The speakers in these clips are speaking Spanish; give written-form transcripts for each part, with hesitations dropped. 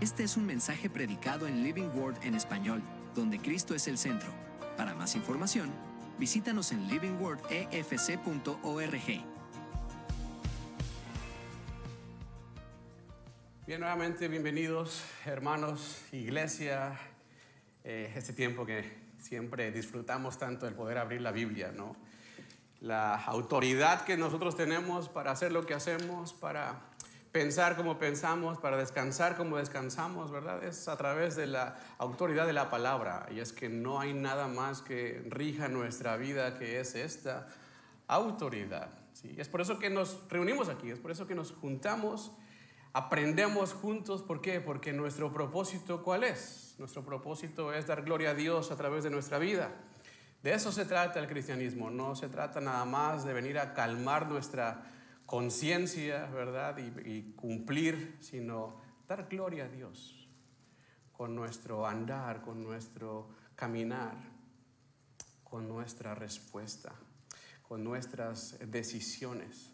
Este es un mensaje predicado en Living Word en español, donde Cristo es el centro. Para más información, visítanos en livingwordefc.org. Bien, nuevamente bienvenidos, hermanos, iglesia. Este tiempo que siempre disfrutamos tanto el poder abrir la Biblia, ¿no? La autoridad que nosotros tenemos para hacer lo que hacemos, para pensar como pensamos, para descansar como descansamos, ¿verdad? Es a través de la autoridad de la palabra. Y es que no hay nada más que rija nuestra vida que es esta autoridad, ¿sí? Es por eso que nos reunimos aquí, es por eso que nos juntamos, aprendemos juntos. ¿Por qué? Porque nuestro propósito, ¿cuál es? Nuestro propósito es dar gloria a Dios a través de nuestra vida. De eso se trata el cristianismo. No se trata nada más de venir a calmar nuestra conciencia, ¿verdad? Y cumplir, sino dar gloria a Dios con nuestro andar, con nuestro caminar, con nuestra respuesta, con nuestras decisiones.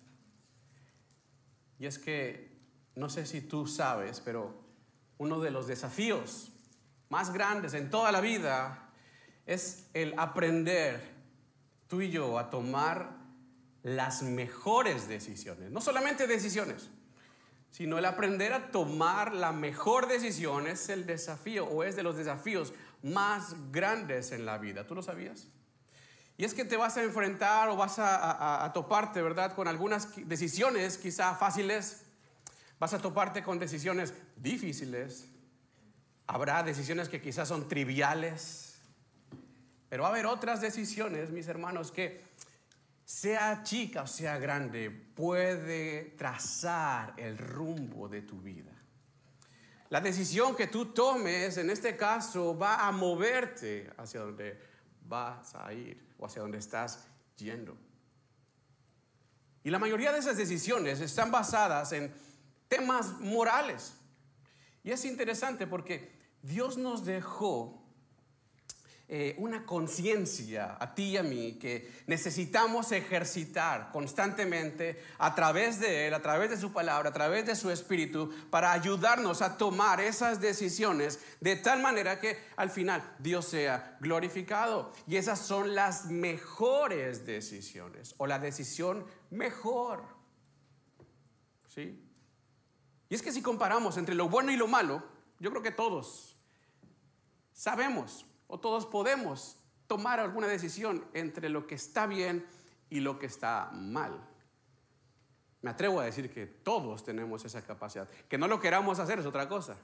Y es que, no sé si tú sabes, pero uno de los desafíos más grandes en toda la vida es el aprender, tú y yo, a tomar las mejores decisiones. No solamente decisiones, sino el aprender a tomar la mejor decisión es el desafío, o es de los desafíos más grandes en la vida. ¿Tú lo sabías? Y es que te vas a enfrentar o vas a toparte, ¿verdad?, con algunas decisiones quizá fáciles. Vas a toparte con decisiones difíciles. Habrá decisiones que quizás son triviales. Pero va a haber otras decisiones, mis hermanos, que sea chica o sea grande, puede trazar el rumbo de tu vida. La decisión que tú tomes, en este caso, va a moverte hacia donde vas a ir o hacia donde estás yendo. Y la mayoría de esas decisiones están basadas en temas morales. Y es interesante porque Dios nos dejó una conciencia a ti y a mí que necesitamos ejercitar constantemente a través de Él, a través de su palabra, a través de su espíritu, para ayudarnos a tomar esas decisiones de tal manera que al final Dios sea glorificado. Y esas son las mejores decisiones, o la decisión mejor, ¿sí? Y es que si comparamos entre lo bueno y lo malo, yo creo que todos sabemos o todos podemos tomar alguna decisión entre lo que está bien y lo que está mal. Me atrevo a decir que todos tenemos esa capacidad. Que no lo queramos hacer es otra cosa.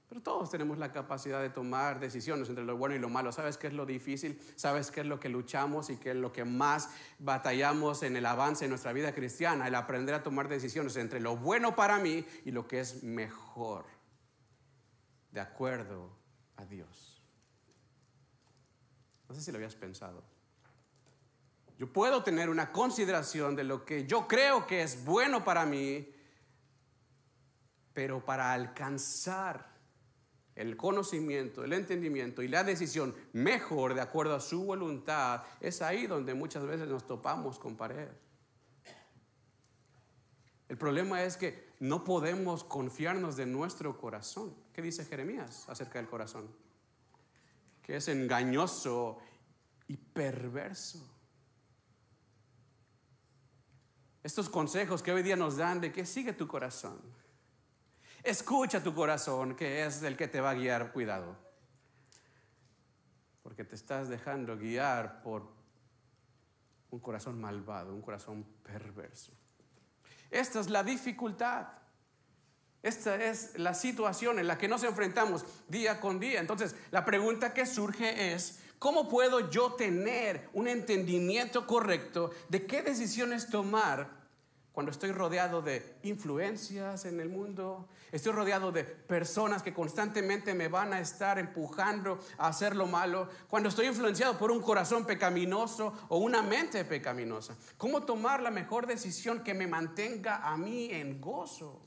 Pero todos tenemos la capacidad de tomar decisiones entre lo bueno y lo malo. ¿Sabes qué es lo difícil? ¿Sabes qué es lo que luchamos y qué es lo que más batallamos en el avance de nuestra vida cristiana? El aprender a tomar decisiones entre lo bueno para mí y lo que es mejor, de acuerdo a Dios. No sé si lo habías pensado. Yo puedo tener una consideración de lo que yo creo que es bueno para mí, pero para alcanzar el conocimiento, el entendimiento y la decisión mejor de acuerdo a su voluntad, es ahí donde muchas veces nos topamos con pared. El problema es que no podemos confiarnos de nuestro corazón. ¿Qué dice Jeremías acerca del corazón? Que es engañoso y perverso. Estos consejos que hoy día nos dan de que sigue tu corazón, escucha tu corazón, que es el que te va a guiar. Cuidado, porque te estás dejando guiar por un corazón malvado, un corazón perverso. Esta es la dificultad. Esta es la situación en la que nos enfrentamos día con día. Entonces, la pregunta que surge es: ¿cómo puedo yo tener un entendimiento correcto de qué decisiones tomar cuando estoy rodeado de influencias en el mundo? Estoy rodeado de personas que constantemente me van a estar empujando a hacer lo malo. Cuando estoy influenciado por un corazón pecaminoso o una mente pecaminosa. ¿Cómo tomar la mejor decisión que me mantenga a mí en gozo?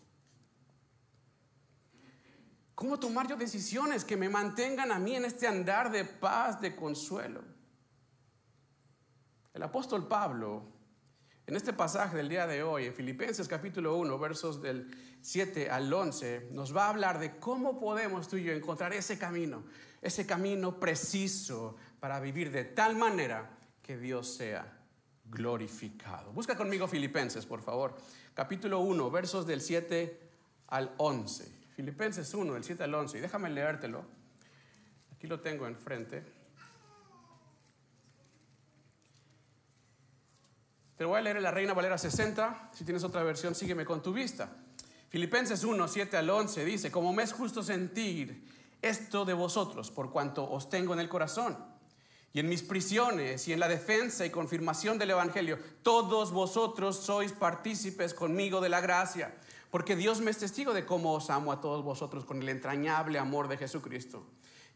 ¿Cómo tomar yo decisiones que me mantengan a mí en este andar de paz, de consuelo? El apóstol Pablo En este pasaje del día de hoy, en Filipenses capítulo 1, versos del 7 al 11, nos va a hablar de cómo podemos tú y yo encontrar ese camino preciso para vivir de tal manera que Dios sea glorificado. Busca conmigo Filipenses, por favor. Capítulo 1, versos del 7 al 11. Filipenses 1, del 7 al 11. Y déjame leértelo. Aquí lo tengo enfrente. Te voy a leer en la Reina Valera 60. Si tienes otra versión, sígueme con tu vista. Filipenses 1, 7 al 11 dice: como me es justo sentir esto de vosotros, por cuanto os tengo en el corazón, y en mis prisiones, y en la defensa y confirmación del Evangelio, todos vosotros sois partícipes conmigo de la gracia, porque Dios me es testigo de cómo os amo a todos vosotros con el entrañable amor de Jesucristo.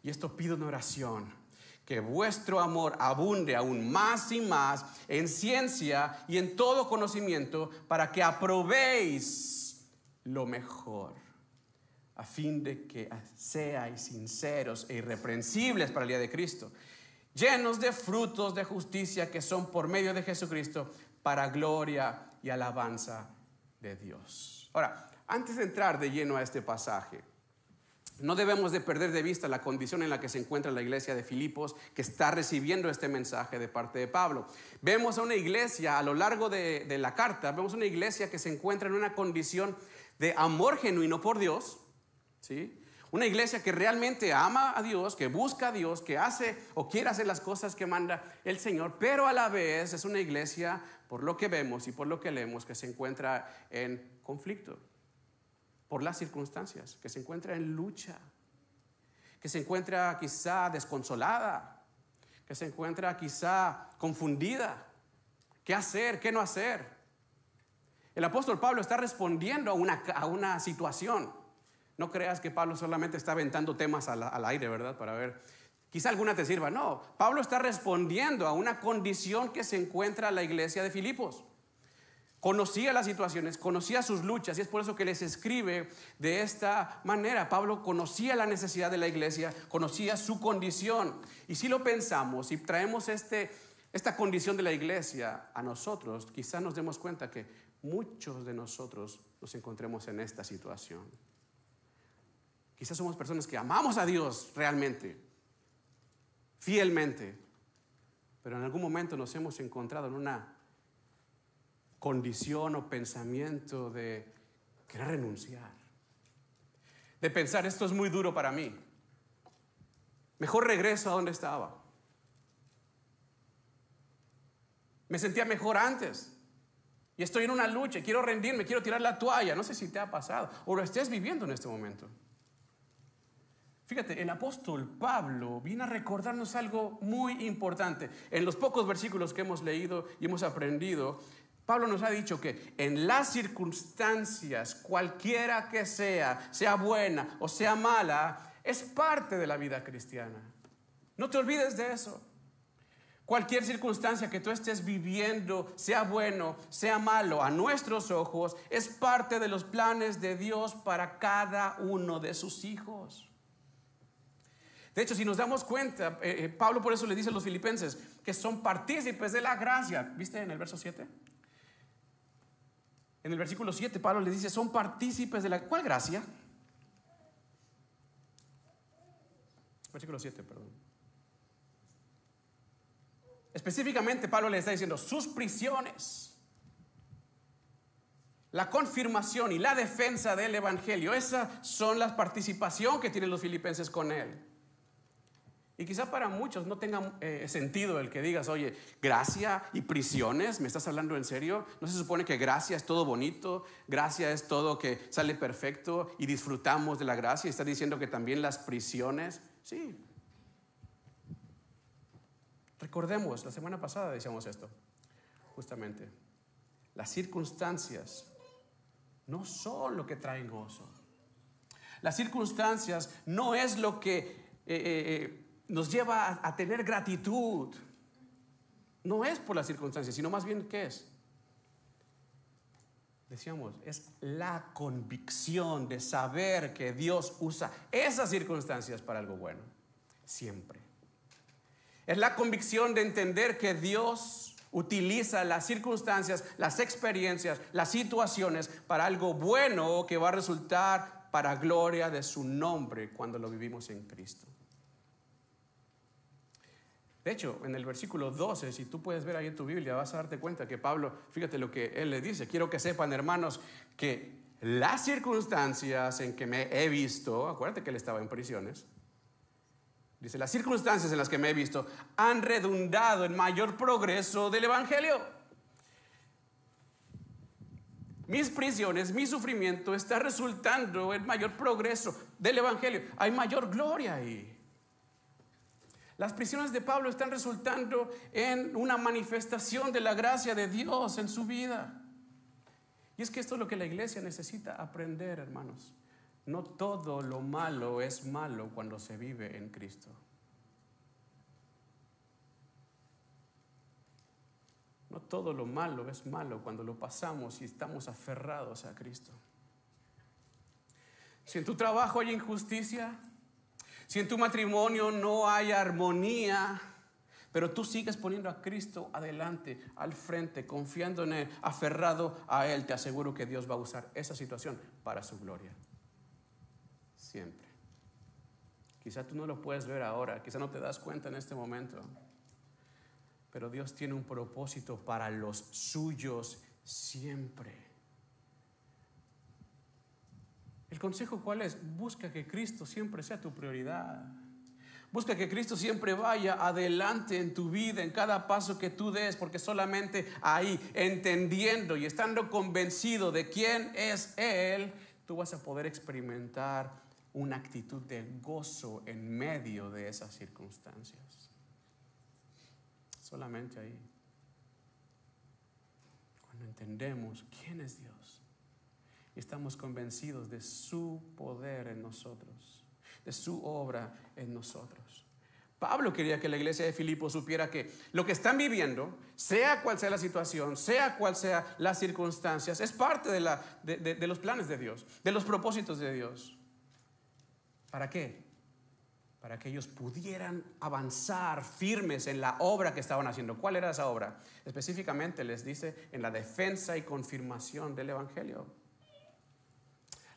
Y esto pido en oración, que vuestro amor abunde aún más y más en ciencia y en todo conocimiento, para que aprobéis lo mejor, a fin de que seáis sinceros e irreprensibles para el día de Cristo, llenos de frutos de justicia que son por medio de Jesucristo, para gloria y alabanza de Dios. Ahora, antes de entrar de lleno a este pasaje, no debemos de perder de vista la condición en la que se encuentra la iglesia de Filipos, que está recibiendo este mensaje de parte de Pablo. Vemos a una iglesia a lo largo de la carta, vemos una iglesia que se encuentra en una condición de amor genuino por Dios, ¿sí? Una iglesia que realmente ama a Dios, que busca a Dios, que hace o quiere hacer las cosas que manda el Señor, pero a la vez es una iglesia, por lo que vemos y por lo que leemos, que se encuentra en conflicto por las circunstancias, que se encuentra en lucha, que se encuentra quizá desconsolada, que se encuentra quizá confundida. ¿Qué hacer? ¿Qué no hacer? El apóstol Pablo está respondiendo a una situación. No creas que Pablo solamente está aventando temas al aire, ¿verdad? Para ver, quizá alguna te sirva. No, Pablo está respondiendo a una condición que se encuentra la iglesia de Filipos. Conocía las situaciones, conocía sus luchas, y es por eso que les escribe de esta manera. Pablo conocía la necesidad de la iglesia, conocía su condición. Y si lo pensamos y traemos esta condición de la iglesia a nosotros, quizás nos demos cuenta que muchos de nosotros nos encontremos en esta situación. Quizás somos personas que amamos a Dios realmente, fielmente, pero en algún momento nos hemos encontrado en una condición o pensamiento de querer renunciar, de pensar: esto es muy duro para mí, mejor regreso a donde estaba, me sentía mejor antes y estoy en una lucha, quiero rendirme, quiero tirar la toalla. No sé si te ha pasado o lo estés viviendo en este momento. Fíjate, el apóstol Pablo viene a recordarnos algo muy importante. En los pocos versículos que hemos leído y hemos aprendido, Pablo nos ha dicho que en las circunstancias, cualquiera que sea buena o sea mala, es parte de la vida cristiana. No te olvides de eso. Cualquier circunstancia que tú estés viviendo, sea bueno, sea malo, a nuestros ojos, es parte de los planes de Dios para cada uno de sus hijos. De hecho, si nos damos cuenta, Pablo por eso le dice a los filipenses que son partícipes de la gracia. ¿Viste en el verso 7? En el versículo 7 Pablo le dice: son partícipes de la... ¿Cuál gracia? Versículo 7, perdón. Específicamente Pablo le está diciendo sus prisiones, la confirmación y la defensa del Evangelio. Esas son la participación que tienen los filipenses con él. Y quizá para muchos no tenga sentido el que digas: oye, gracia y prisiones, ¿me estás hablando en serio? ¿No se supone que gracia es todo bonito? Gracia es todo que sale perfecto y disfrutamos de la gracia. ¿Y está diciendo que también las prisiones? Sí. Recordemos, la semana pasada decíamos esto, justamente. Las circunstancias no son lo que traen gozo. Las circunstancias no es lo que nos lleva a tener gratitud. No es por las circunstancias, sino más bien, ¿qué es? Decíamos, es la convicción de saber que Dios usa esas circunstancias para algo bueno, siempre. Es la convicción de entender que Dios utiliza las circunstancias, las experiencias, las situaciones para algo bueno que va a resultar para gloria de su nombre cuando lo vivimos en Cristo. De hecho, en el versículo 12, si tú puedes ver ahí en tu Biblia, vas a darte cuenta que Pablo, fíjate lo que él le dice: quiero que sepan, hermanos, que las circunstancias en que me he visto, acuérdate que él estaba en prisiones, dice, las circunstancias en las que me he visto han redundado en mayor progreso del evangelio. Mis prisiones, mi sufrimiento está resultando en mayor progreso del evangelio. Hay mayor gloria ahí. Las prisiones de Pablo están resultando en una manifestación de la gracia de Dios en su vida. Y es que esto es lo que la iglesia necesita aprender, hermanos. No todo lo malo es malo cuando se vive en Cristo. No todo lo malo es malo cuando lo pasamos y estamos aferrados a Cristo. Si en tu trabajo hay injusticia, si en tu matrimonio no hay armonía, pero tú sigues poniendo a Cristo adelante, al frente, confiando en Él, aferrado a Él, te aseguro que Dios va a usar esa situación para su gloria. Siempre. Quizá tú no lo puedes ver ahora, quizá no te das cuenta en este momento, pero Dios tiene un propósito para los suyos siempre. El consejo, ¿cuál es? Busca que Cristo siempre sea tu prioridad. Busca que Cristo siempre vaya adelante en tu vida, en cada paso que tú des, porque solamente ahí, entendiendo y estando convencido de quién es Él, tú vas a poder experimentar una actitud de gozo en medio de esas circunstancias. Solamente ahí. Cuando entendemos quién es Dios y estamos convencidos de su poder en nosotros, de su obra en nosotros. Pablo quería que la iglesia de Filipos supiera que lo que están viviendo, sea cual sea la situación, sea cual sea las circunstancias, es parte de los planes de Dios, de los propósitos de Dios. ¿Para qué? Para que ellos pudieran avanzar firmes en la obra que estaban haciendo. ¿Cuál era esa obra? Específicamente les dice en la defensa y confirmación del evangelio.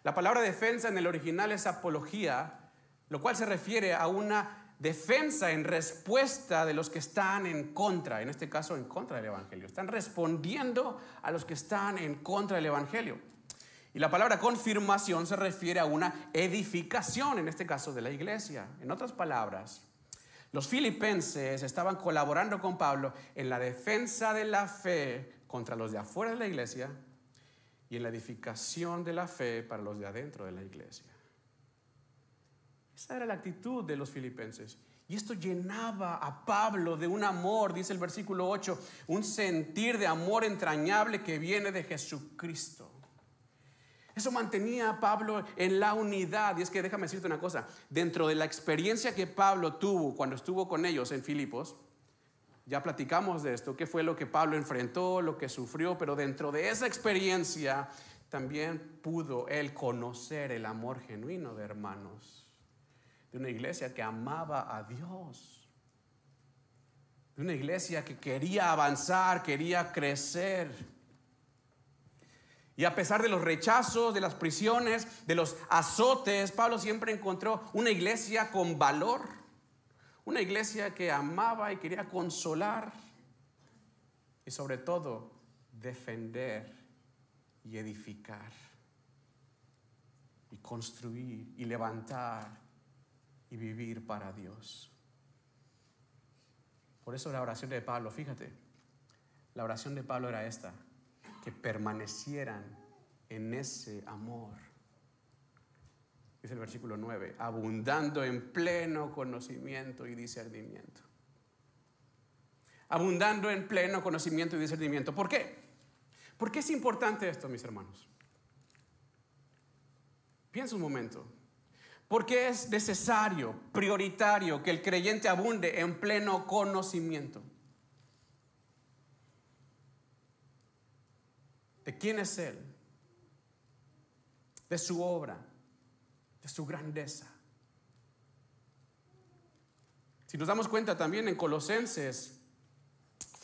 La palabra defensa en el original es apología, lo cual se refiere a una defensa en respuesta de los que están en contra, en este caso en contra del evangelio. Están respondiendo a los que están en contra del evangelio. Y la palabra confirmación se refiere a una edificación, en este caso de la iglesia. En otras palabras, los filipenses estaban colaborando con Pablo en la defensa de la fe contra los de afuera de la iglesia y en la edificación de la fe para los de adentro de la iglesia. Esa era la actitud de los filipenses. Y esto llenaba a Pablo de un amor, dice el versículo 8, un sentir de amor entrañable que viene de Jesucristo. Eso mantenía a Pablo en la unidad. Y es que déjame decirte una cosa, dentro de la experiencia que Pablo tuvo cuando estuvo con ellos en Filipos, ya platicamos de esto, qué fue lo que Pablo enfrentó, lo que sufrió, pero dentro de esa experiencia también pudo él conocer el amor genuino de hermanos, de una iglesia que amaba a Dios, de una iglesia que quería avanzar, quería crecer. Y a pesar de los rechazos, de las prisiones, de los azotes, Pablo siempre encontró una iglesia con valor, una iglesia que amaba y quería consolar y sobre todo defender y edificar y construir y levantar y vivir para Dios. Por eso la oración de Pablo, fíjate, la oración de Pablo era esta: que permanecieran en ese amor. Dice el versículo 9, abundando en pleno conocimiento y discernimiento. Abundando en pleno conocimiento y discernimiento. ¿Por qué? ¿Por qué es importante esto, mis hermanos? Piensa un momento. ¿Por qué es necesario, prioritario, que el creyente abunde en pleno conocimiento? ¿De quién es Él? De su obra, de su grandeza. Si nos damos cuenta también en Colosenses,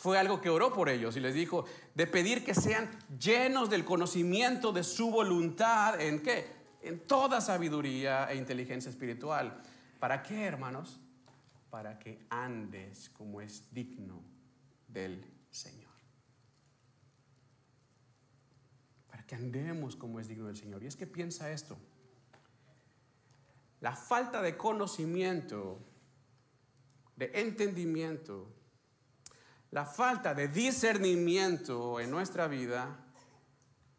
fue algo que oró por ellos y les dijo de pedir que sean llenos del conocimiento de su voluntad. ¿En qué? En toda sabiduría e inteligencia espiritual. ¿Para qué, hermanos? Para que andes como es digno del Señor. Para que andemos como es digno del Señor. Y es que piensa esto. La falta de conocimiento, de entendimiento, la falta de discernimiento en nuestra vida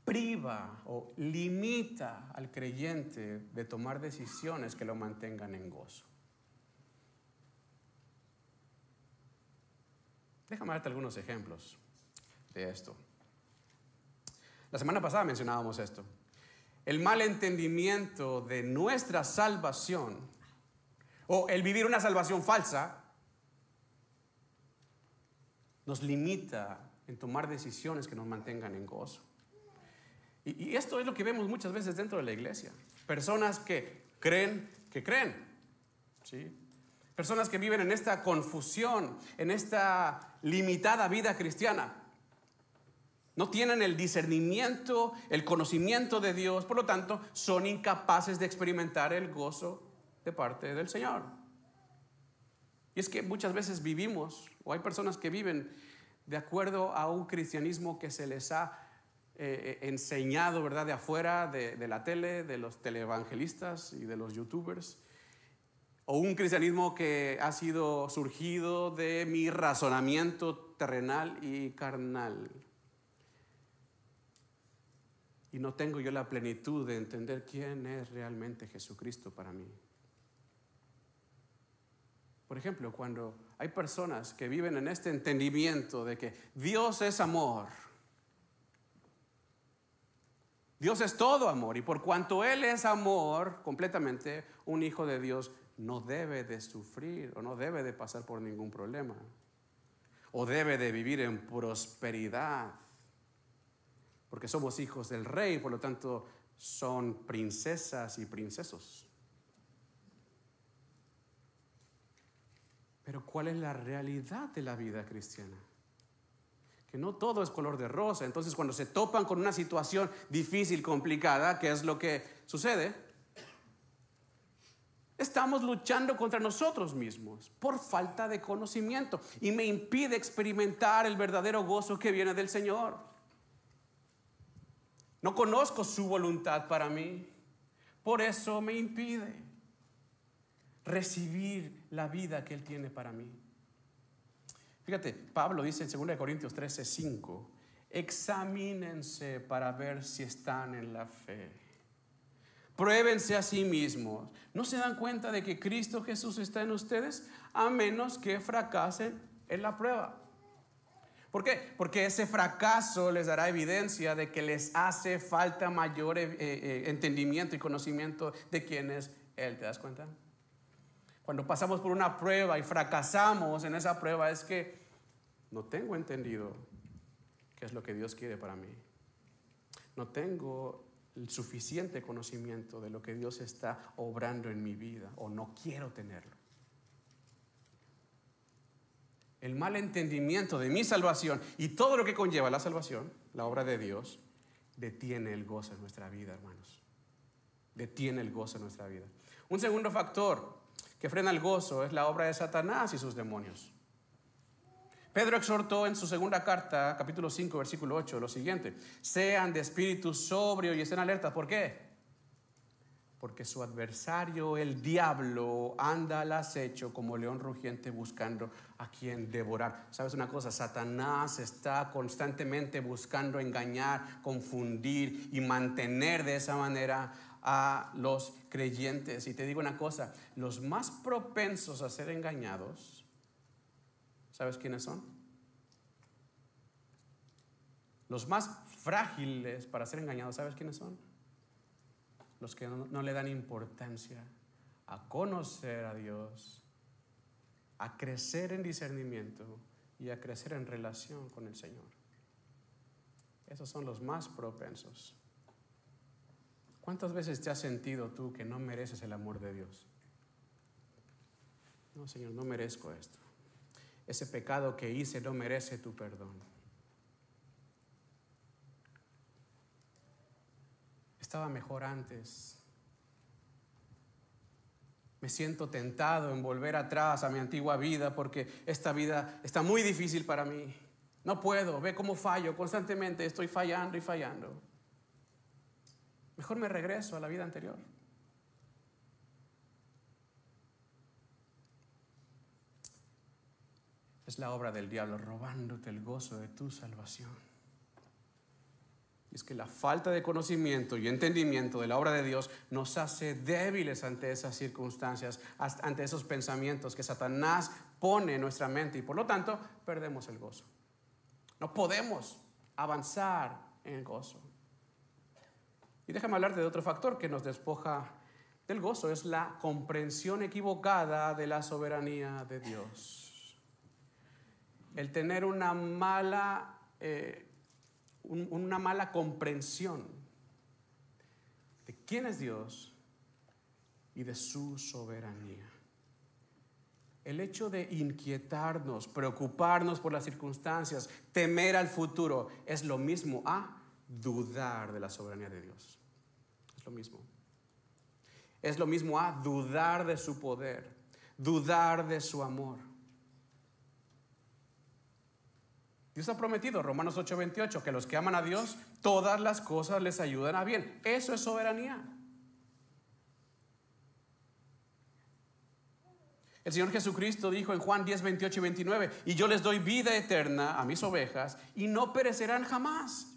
priva o limita al creyente de tomar decisiones que lo mantengan en gozo. Déjame darte algunos ejemplos de esto. La semana pasada mencionábamos esto. El mal entendimiento de nuestra salvación o el vivir una salvación falsa nos limita en tomar decisiones que nos mantengan en gozo. Y esto es lo que vemos muchas veces dentro de la iglesia. Personas que creen, ¿sí? Personas que viven en esta confusión, en esta limitada vida cristiana. No tienen el discernimiento, el conocimiento de Dios, por lo tanto, son incapaces de experimentar el gozo de parte del Señor. Y es que muchas veces vivimos, o hay personas que viven de acuerdo a un cristianismo que se les ha enseñado, ¿verdad?, de afuera, de la tele, de los televangelistas y de los youtubers, o un cristianismo que ha sido surgido de mi razonamiento terrenal y carnal. Y no tengo yo la plenitud de entender quién es realmente Jesucristo para mí. Por ejemplo, cuando hay personas que viven en este entendimiento de que Dios es amor, Dios es todo amor, y por cuanto Él es amor completamente, un hijo de Dios no debe de sufrir o no debe de pasar por ningún problema, o debe de vivir en prosperidad, porque somos hijos del Rey, por lo tanto son princesas y princesos. Pero ¿cuál es la realidad de la vida cristiana? Que no todo es color de rosa. Entonces, cuando se topan con una situación difícil, complicada, ¿qué es lo que sucede? Estamos luchando contra nosotros mismos por falta de conocimiento y me impide experimentar el verdadero gozo que viene del Señor. No conozco su voluntad para mí, por eso me impide recibir la vida que Él tiene para mí. Fíjate, Pablo dice en 2 Corintios 13:5, examínense para ver si están en la fe. Pruébense a sí mismos. ¿No se dan cuenta de que Cristo Jesús está en ustedes? A menos que fracasen en la prueba. ¿Por qué? Porque ese fracaso les dará evidencia de que les hace falta mayor entendimiento y conocimiento de quién es Él. ¿Te das cuenta? Cuando pasamos por una prueba y fracasamos en esa prueba es que no tengo entendido qué es lo que Dios quiere para mí. No tengo el suficiente conocimiento de lo que Dios está obrando en mi vida, o no quiero tenerlo. El mal entendimiento de mi salvación y todo lo que conlleva la salvación, la obra de Dios, detiene el gozo en nuestra vida, hermanos. Detiene el gozo en nuestra vida. Un segundo factor que frena el gozo es la obra de Satanás y sus demonios. Pedro exhortó en su segunda carta, capítulo 5, versículo 8, lo siguiente: sean de espíritu sobrio y estén alertas. ¿Por qué? Porque su adversario, el diablo, anda al acecho como león rugiente buscando a quien devorar. ¿Sabes una cosa? Satanás está constantemente buscando engañar, confundir y mantener de esa manera a los creyentes. Y te digo una cosa, los más propensos a ser engañados, ¿sabes quiénes son? Los más frágiles para ser engañados, ¿sabes quiénes son? Los que no le dan importancia a conocer a Dios, a crecer en discernimiento y a crecer en relación con el Señor. Esos son los más propensos. ¿Cuántas veces te has sentido tú que no mereces el amor de Dios? No, Señor, no merezco esto. ese pecado que hice no merece tu perdón. Estaba mejor antes. Me siento tentado en volver atrás a mi antigua vida porque esta vida está muy difícil para mí. No puedo, ve cómo fallo, constantemente estoy fallando y fallando. Mejor me regreso a la vida anterior. Es la obra del diablo robándote el gozo de tu salvación. Y es que la falta de conocimiento y entendimiento de la obra de Dios nos hace débiles ante esas circunstancias, ante esos pensamientos que Satanás pone en nuestra mente y por lo tanto perdemos el gozo. No podemos avanzar en el gozo. Y déjame hablarte de otro factor que nos despoja del gozo, es la comprensión equivocada de la soberanía de Dios. El tener una mala comprensión de quién es Dios y de su soberanía. El hecho de inquietarnos, preocuparnos por las circunstancias, temer al futuro, es lo mismo a dudar de la soberanía de Dios. Es lo mismo. Es lo mismo a dudar de su poder, dudar de su amor. Dios ha prometido, Romanos 8:28, que los que aman a Dios, todas las cosas les ayudan a bien. Eso es soberanía. El Señor Jesucristo dijo en Juan 10:28 y 29, y yo les doy vida eterna a mis ovejas y no perecerán jamás,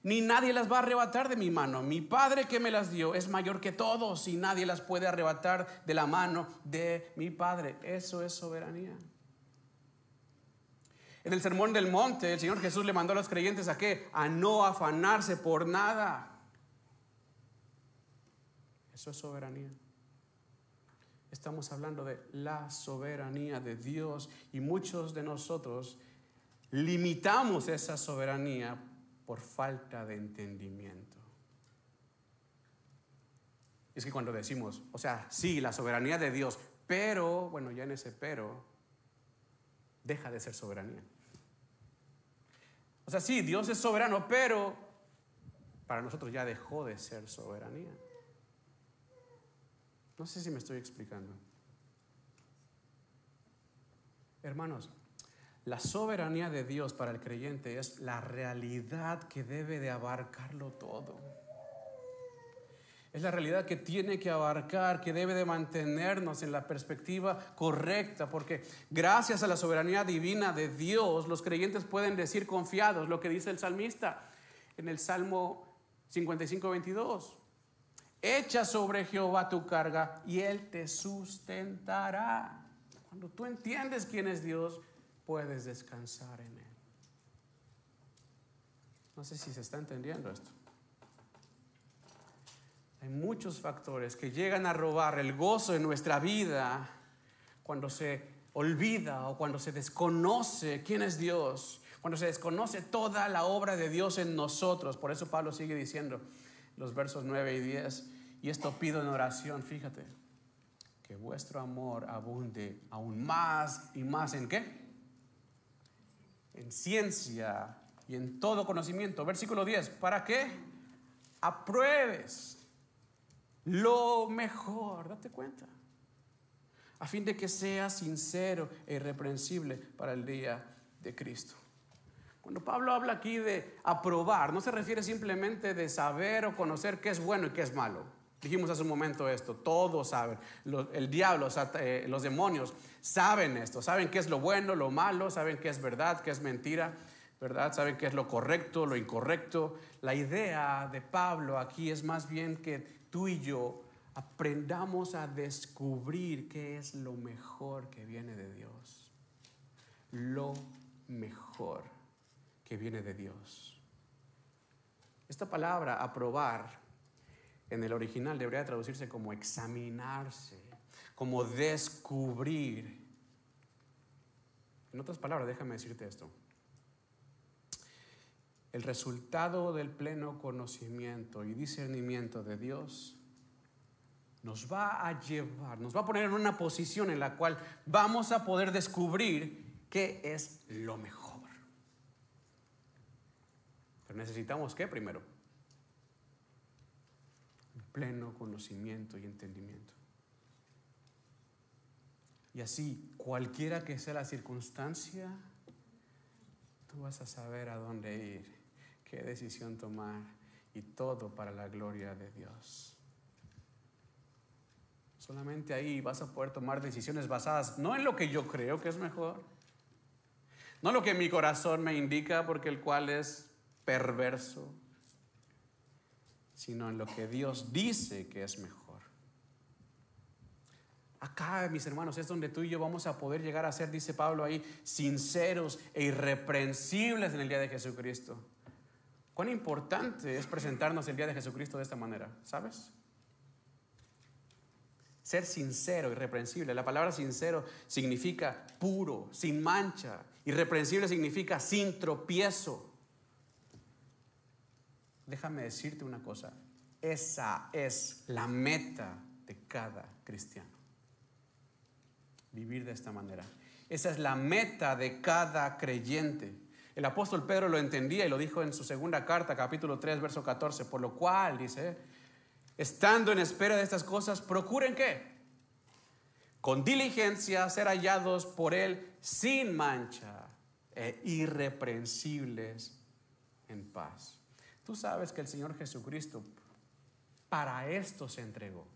ni nadie las va a arrebatar de mi mano. Mi Padre que me las dio es mayor que todos y nadie las puede arrebatar de la mano de mi Padre. Eso es soberanía. En el Sermón del Monte, el Señor Jesús le mandó a los creyentes ¿a qué? A no afanarse por nada. Eso es soberanía. Estamos hablando de la soberanía de Dios y muchos de nosotros limitamos esa soberanía por falta de entendimiento. Es que cuando decimos, o sea, sí, la soberanía de Dios, pero, bueno, ya en ese pero, deja de ser soberanía. O sea, sí, Dios es soberano, pero para nosotros ya dejó de ser soberanía. No sé si me estoy explicando. Hermanos, la soberanía de Dios para el creyente es la realidad que debe de abarcarlo todo. Es la realidad que tiene que abarcar, que debe de mantenernos en la perspectiva correcta, porque gracias a la soberanía divina de Dios, los creyentes pueden decir confiados lo que dice el salmista en el Salmo 55:22. Echa sobre Jehová tu carga y Él te sustentará. Cuando tú entiendes quién es Dios, puedes descansar en Él. No sé si se está entendiendo esto. Hay muchos factores que llegan a robar el gozo en nuestra vida cuando se olvida o cuando se desconoce quién es Dios, cuando se desconoce toda la obra de Dios en nosotros. Por eso Pablo sigue diciendo los versos 9 y 10, y esto pido en oración, fíjate, que vuestro amor abunde aún más y más ¿en qué? En ciencia y en todo conocimiento. Versículo 10, ¿para qué? Apruebes lo mejor, date cuenta, a fin de que seas sincero e irreprensible para el día de Cristo. Cuando Pablo habla aquí de aprobar, no se refiere simplemente de saber o conocer qué es bueno y qué es malo. Dijimos hace un momento esto, todos saben, el diablo, los demonios saben esto, saben qué es lo bueno, lo malo, saben qué es verdad, qué es mentira, ¿verdad? Saben qué es lo correcto, lo incorrecto. La idea de Pablo aquí es más bien que tú y yo aprendamos a descubrir qué es lo mejor que viene de Dios. Lo mejor que viene de Dios. Esta palabra aprobar en el original debería traducirse como examinarse, como descubrir. En otras palabras, déjame decirte esto. El resultado del pleno conocimiento y discernimiento de Dios nos va a llevar, nos va a poner en una posición en la cual vamos a poder descubrir ¿Qué es lo mejor? Pero necesitamos ¿qué primero? Un pleno conocimiento y entendimiento. Y así, cualquiera que sea la circunstancia, tú vas a saber a dónde ir, qué decisión tomar, y todo para la gloria de Dios. Solamente ahí vas a poder tomar decisiones basadas no en lo que yo creo que es mejor, no lo que mi corazón me indica porque el cual es perverso, sino en lo que Dios dice que es mejor. Acá, mis hermanos, es donde tú y yo vamos a poder llegar a ser, dice Pablo ahí, sinceros e irreprensibles en el día de Jesucristo. Cuán importante es presentarnos el día de Jesucristo de esta manera, ¿sabes? Ser sincero, irreprensible. La palabra sincero significa puro, sin mancha. Irreprensible significa sin tropiezo. Déjame decirte una cosa. Esa es la meta de cada cristiano. Vivir de esta manera. Esa es la meta de cada creyente. El apóstol Pedro lo entendía y lo dijo en su segunda carta, capítulo 3, verso 14. Por lo cual, dice, estando en espera de estas cosas, procuren ¿qué? Con diligencia ser hallados por Él sin mancha e irreprensibles en paz. Tú sabes que el Señor Jesucristo para esto se entregó.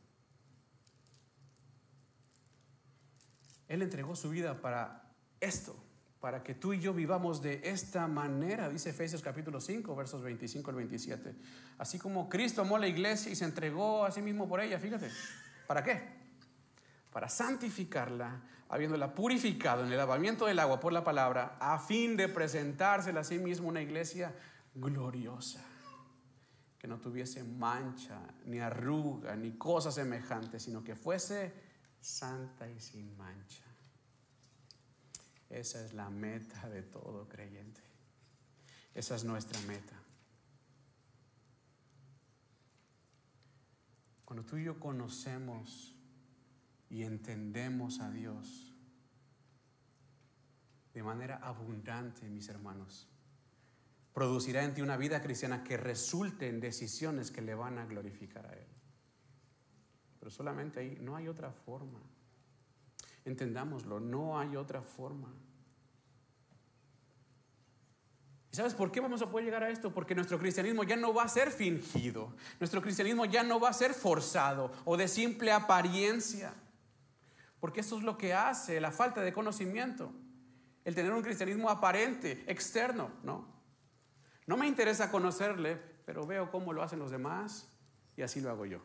Él entregó su vida para esto, para que tú y yo vivamos de esta manera, dice Efesios capítulo 5, versos 25 al 27. Así como Cristo amó a la iglesia y se entregó a sí mismo por ella, fíjate. ¿Para qué? Para santificarla, habiéndola purificado en el lavamiento del agua por la palabra, a fin de presentársela a sí mismo una iglesia gloriosa, que no tuviese mancha, ni arruga, ni cosa semejante, sino que fuese santa y sin mancha. Esa es la meta de todo creyente. Esa es nuestra meta. Cuando tú y yo conocemos y entendemos a Dios de manera abundante, mis hermanos, producirá en ti una vida cristiana que resulte en decisiones que le van a glorificar a Él. Pero solamente ahí, no hay otra forma. Entendámoslo, no hay otra forma. ¿Y sabes por qué vamos a poder llegar a esto? Porque nuestro cristianismo ya no va a ser fingido. Nuestro cristianismo ya no va a ser forzado o de simple apariencia. Porque eso es lo que hace la falta de conocimiento. El tener un cristianismo aparente, externo, ¿no? No me interesa conocerle, pero veo cómo lo hacen los demás y así lo hago yo.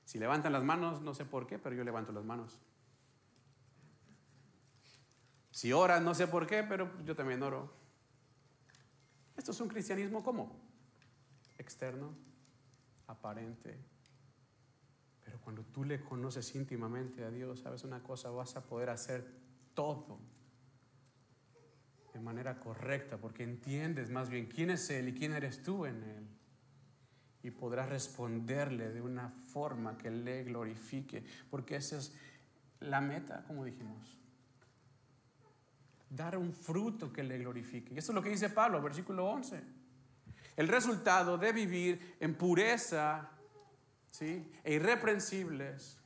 Si levantan las manos, no sé por qué, pero yo levanto las manos. Si oran, no sé por qué, pero yo también oro. Esto es un cristianismo ¿cómo? Externo, aparente. Pero cuando tú le conoces íntimamente a Dios, ¿sabes una cosa? Vas a poder hacer todo de manera correcta, porque entiendes más bien quién es Él y quién eres tú en Él. Y podrás responderle de una forma que le glorifique, porque esa es la meta, como dijimos. Dar un fruto que le glorifique. Y eso es lo que dice Pablo, versículo 11. El resultado de vivir en pureza, ¿sí?, e irreprensibles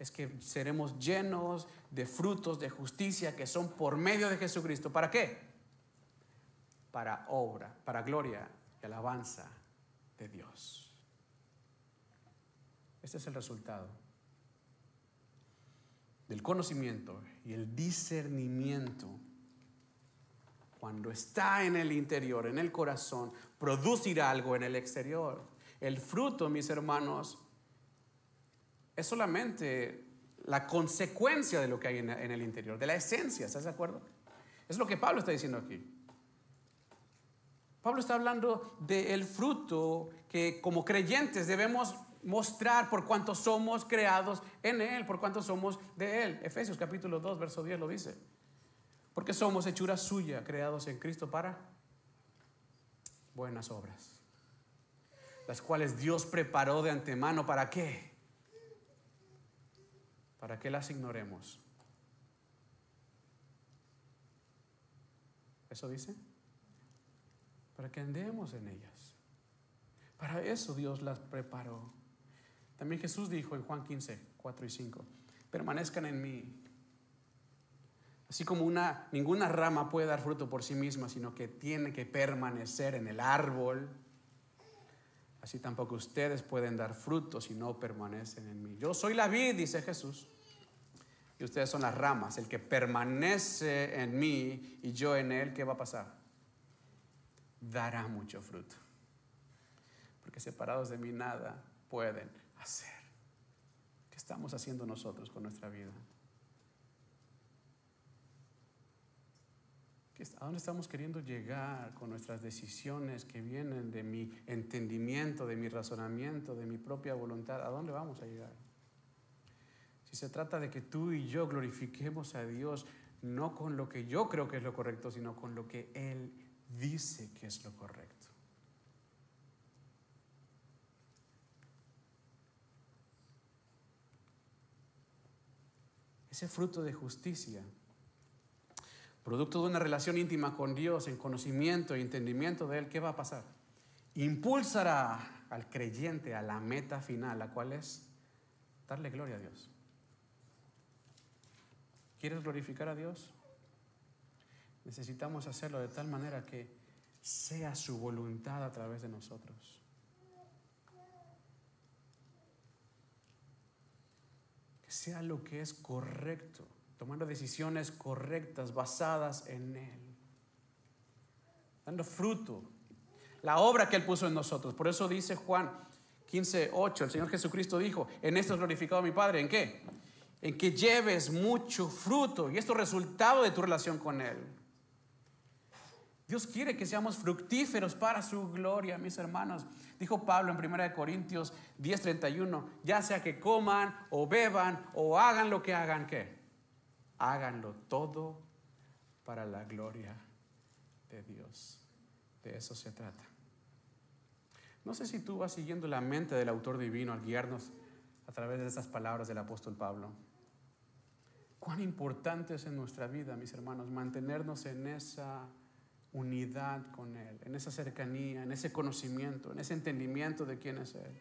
es que seremos llenos de frutos de justicia que son por medio de Jesucristo. ¿Para qué? Para obra, para gloria y alabanza de Dios. Este es el resultado del conocimiento y el discernimiento. Cuando está en el interior, en el corazón, producirá algo en el exterior. El fruto, mis hermanos, es solamente la consecuencia de lo que hay en el interior, de la esencia. ¿Estás de acuerdo? Es lo que Pablo está diciendo aquí. Pablo está hablando del fruto que como creyentes debemos mostrar por cuanto somos creados en Él, por cuanto somos de Él. Efesios capítulo 2, verso 10 lo dice. Porque somos hechura suya, creados en Cristo para buenas obras, las cuales Dios preparó de antemano. ¿Para qué? Para que las ignoremos. Eso dice. Para que andemos en ellas. Para eso Dios las preparó. También Jesús dijo en Juan 15, 4 y 5, permanezcan en mí. Así como ninguna rama puede dar fruto por sí misma, sino que tiene que permanecer en el árbol, así tampoco ustedes pueden dar fruto si no permanecen en mí. Yo soy la vid, dice Jesús, y ustedes son las ramas. El que permanece en mí y yo en él, ¿qué va a pasar? Dará mucho fruto. Porque separados de mí nada pueden hacer. ¿Qué estamos haciendo nosotros con nuestra vida? ¿A dónde estamos queriendo llegar con nuestras decisiones que vienen de mi entendimiento, de mi razonamiento, de mi propia voluntad? ¿A dónde vamos a llegar? Si se trata de que tú y yo glorifiquemos a Dios, no con lo que yo creo que es lo correcto, sino con lo que Él dice que es lo correcto. Ese fruto de justicia, producto de una relación íntima con Dios, en conocimiento y entendimiento de Él, ¿qué va a pasar? Impulsará al creyente a la meta final, la cual es darle gloria a Dios. ¿Quieres glorificar a Dios? Necesitamos hacerlo de tal manera que sea su voluntad a través de nosotros. Que sea lo que es correcto, tomando decisiones correctas basadas en Él, dando fruto, la obra que Él puso en nosotros. Por eso dice Juan 15:8, el Señor Jesucristo dijo: en esto es glorificado mi Padre. ¿En qué? En que lleves mucho fruto, y esto es resultado de tu relación con Él. Dios quiere que seamos fructíferos para su gloria, mis hermanos. Dijo Pablo en 1 Corintios 10:31, ya sea que coman o beban o hagan lo que hagan, ¿qué? Háganlo todo para la gloria de Dios. De eso se trata. No sé si tú vas siguiendo la mente del autor divino al guiarnos a través de estas palabras del apóstol Pablo. Cuán importante es en nuestra vida, mis hermanos, mantenernos en esa unidad con Él, en esa cercanía, en ese conocimiento, en ese entendimiento de quién es Él.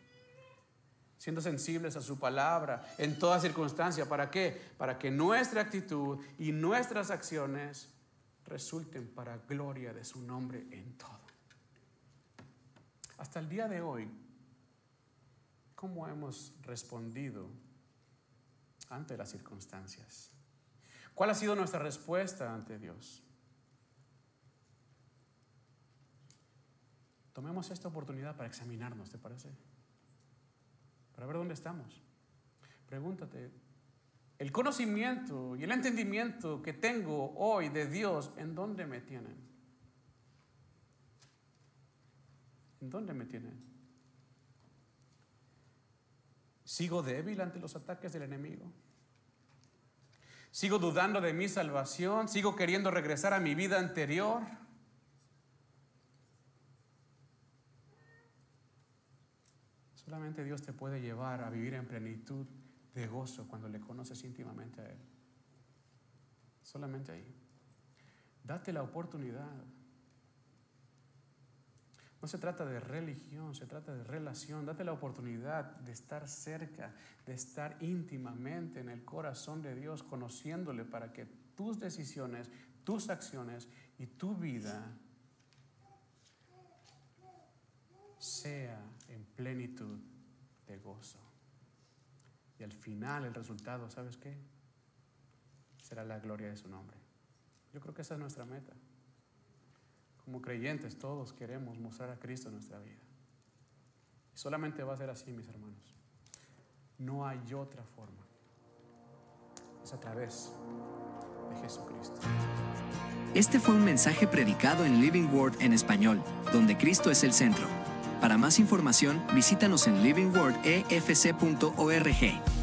Siendo sensibles a su palabra en toda circunstancia. ¿Para qué? Para que nuestra actitud y nuestras acciones resulten para gloria de su nombre en todo. Hasta el día de hoy, ¿cómo hemos respondido ante las circunstancias? ¿Cuál ha sido nuestra respuesta ante Dios? Tomemos esta oportunidad para examinarnos, ¿te parece? Para ver dónde estamos. Pregúntate, el conocimiento y el entendimiento que tengo hoy de Dios, ¿en dónde me tienen? ¿En dónde me tienen? ¿Sigo débil ante los ataques del enemigo? ¿Sigo dudando de mi salvación? ¿Sigo queriendo regresar a mi vida anterior? Solamente Dios te puede llevar a vivir en plenitud de gozo cuando le conoces íntimamente a Él. Solamente ahí. Date la oportunidad. No se trata de religión, se trata de relación. Date la oportunidad de estar cerca, de estar íntimamente en el corazón de Dios, conociéndole, para que tus decisiones, tus acciones y tu vida sea en plenitud de gozo. Y al final el resultado, ¿sabes qué? Será la gloria de su nombre. Yo creo que esa es nuestra meta. Como creyentes todos queremos mostrar a Cristo en nuestra vida. Y solamente va a ser así, mis hermanos. No hay otra forma. Es a través de Jesucristo. Este fue un mensaje predicado en Living Word en español, donde Cristo es el centro. Para más información, visítanos en livingwordefc.org.